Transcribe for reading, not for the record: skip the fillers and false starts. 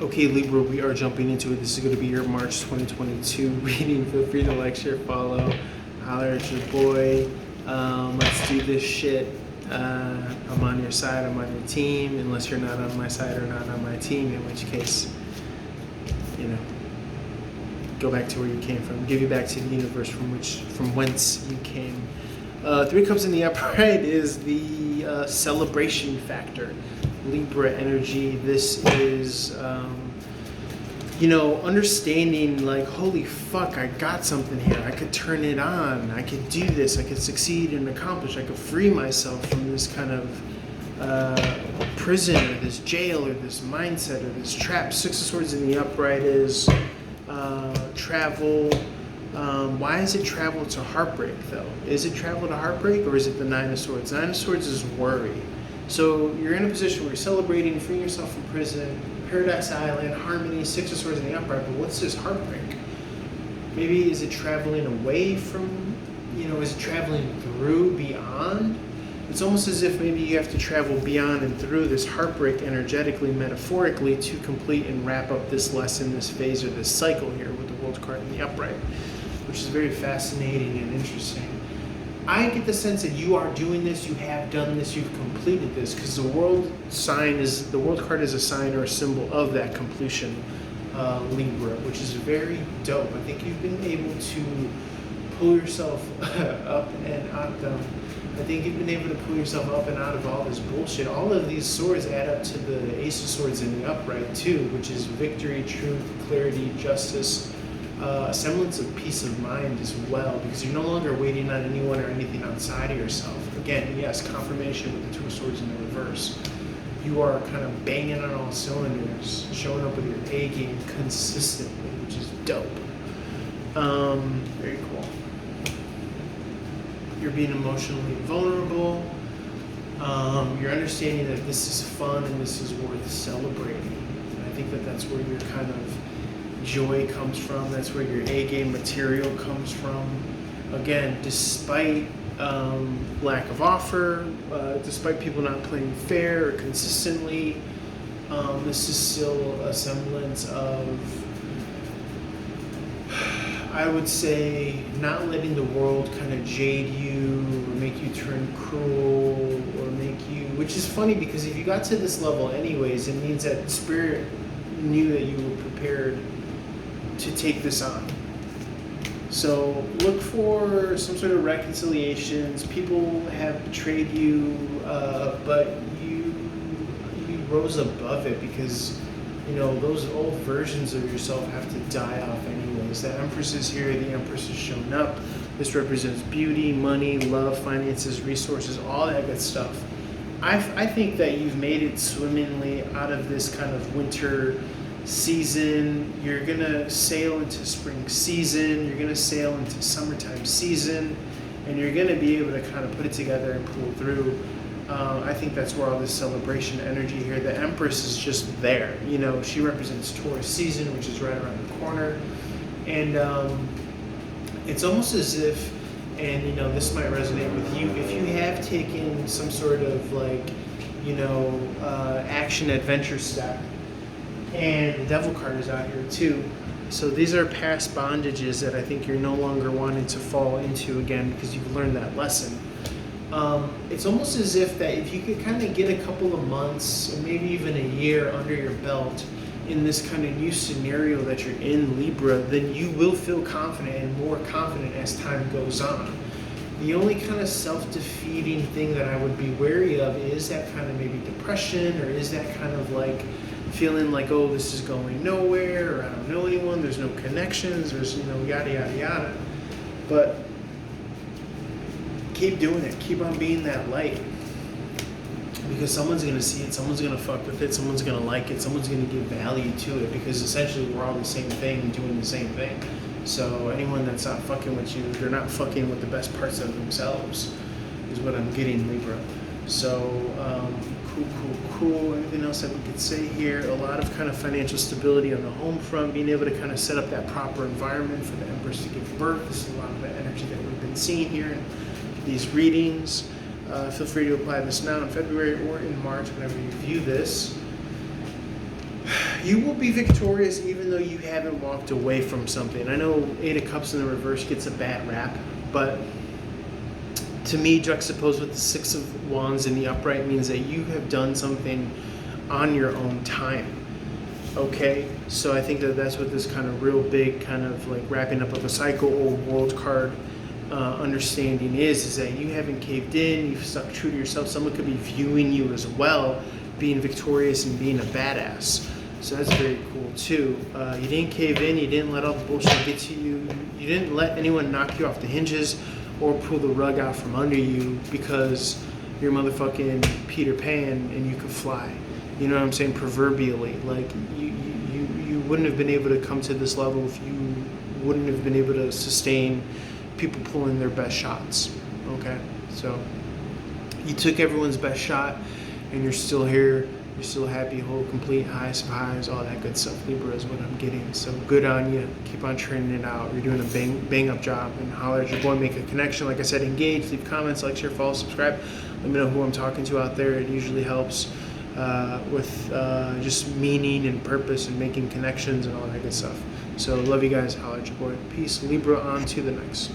Okay, Libra, we are jumping into it. This is going to be your March 2022 reading. Feel free to like, share, follow, holler at your boy. Let's do this shit. I'm on your side, I'm on your team, unless you're not on my side or not on my team, in which case, go back to where you came from. Give you back to the universe from whence you came. Three Cups in the upright is the celebration factor. Libra energy. This is, understanding like, holy fuck, I got something here. I could turn it on. I could do this. I could succeed and accomplish. I could free myself from this kind of prison or this jail or this mindset or this trap. Six of Swords in the upright is travel. Why is it travel to heartbreak, though? Is it travel to heartbreak, or is it the Nine of Swords? Nine of Swords is worry. So you're in a position where you're celebrating, freeing yourself from prison, Paradise Island, harmony, Six of Swords in the upright, but what's this heartbreak? Maybe is it traveling away from, is it traveling through, beyond? It's almost as if maybe you have to travel beyond and through this heartbreak energetically, metaphorically, to complete and wrap up this lesson, this phase, or this cycle here with the World card in the upright, which is very fascinating and interesting. I get the sense that you are doing this, you have done this, you've completed this, because the world card is a sign or a symbol of that completion, Libra, which is very dope. I think you've been able to pull yourself up and out of all this bullshit. All of these swords add up to the Ace of Swords in the upright too, which is victory, truth, clarity, justice, a semblance of peace of mind as well, because you're no longer waiting on anyone or anything outside of yourself. Again, yes, confirmation with the Two of Swords in the reverse. You are kind of banging on all cylinders, showing up with your A game consistently, which is dope. Very cool. You're being emotionally vulnerable. You're understanding that this is fun and this is worth celebrating. And I think that that's where your kind of joy comes from. That's where your A-game material comes from. Again, despite lack of offer, despite people not playing fair or consistently, this is still a semblance of, I would say, not letting the world kind of jade you or make you turn cruel or make you, which is funny because if you got to this level anyways, it means that Spirit knew that you were prepared to take this on. So look for some sort of reconciliations. People have betrayed you, but you rose above it because those old versions of yourself have to die off anyways. The Empress is here, the Empress has shown up. This represents beauty, money, love, finances, resources, all that good stuff. I think that you've made it swimmingly out of this kind of winter season. You're gonna sail into spring season, you're gonna sail into summertime season, and you're gonna be able to kind of put it together and pull through. I think that's where all this celebration energy here. The Empress is just there. She represents Taurus season, which is right around the corner. And it's almost as if, and this might resonate with you, if you have taken some sort of action adventure step, and the Devil card is out here too. So these are past bondages that I think you're no longer wanting to fall into again because you've learned that lesson. It's almost as if that if you could kind of get a couple of months or maybe even a year under your belt in this kind of new scenario that you're in, Libra, then you will feel confident and more confident as time goes on. The only kind of self-defeating thing that I would be wary of is that kind of maybe depression, or is that kind of like feeling like, oh, this is going nowhere, or I don't know anyone, there's no connections, there's, yada, yada, yada. But keep doing it. Keep on being that light. Because someone's going to see it, someone's going to fuck with it, someone's going to like it, someone's going to give value to it, because essentially we're all the same thing, doing the same thing. So anyone that's not fucking with you, they're not fucking with the best parts of themselves, is what I'm getting, Libra. So, cool. Anything else that we could say here? A lot of kind of financial stability on the home front, being able to kind of set up that proper environment for the Empress to give birth. This is a lot of the energy that we've been seeing here in these readings. Feel free to apply this now in February or in March, whenever you view this. You will be victorious even though you haven't walked away from something. I know Eight of Cups in the reverse gets a bad rap, but to me, juxtaposed with the Six of Wands in the upright means that you have done something on your own time. Okay, so I think that that's what this kind of real big kind of like wrapping up of a cycle or world card understanding is that you haven't caved in, you've stuck true to yourself. Someone could be viewing you as well, being victorious and being a badass. So that's very cool too. You didn't cave in, you didn't let all the bullshit get to you, you didn't let anyone knock you off the hinges or pull the rug out from under you because you're motherfucking Peter Pan and you could fly. You know what I'm saying? Proverbially, like you wouldn't have been able to come to this level if you wouldn't have been able to sustain people pulling their best shots. Okay, so you took everyone's best shot, and you're still here. You're still happy, whole, complete, highest of highs, all that good stuff. Libra is what I'm getting. So good on you. Keep on training it out. You're doing a bang up job. And holler at your boy, make a connection. Like I said, engage, leave comments, like, share, follow, subscribe. Let me know who I'm talking to out there. It usually helps with just meaning and purpose and making connections and all that good stuff. So love you guys. Holler at your boy. Peace. Libra, on to the next.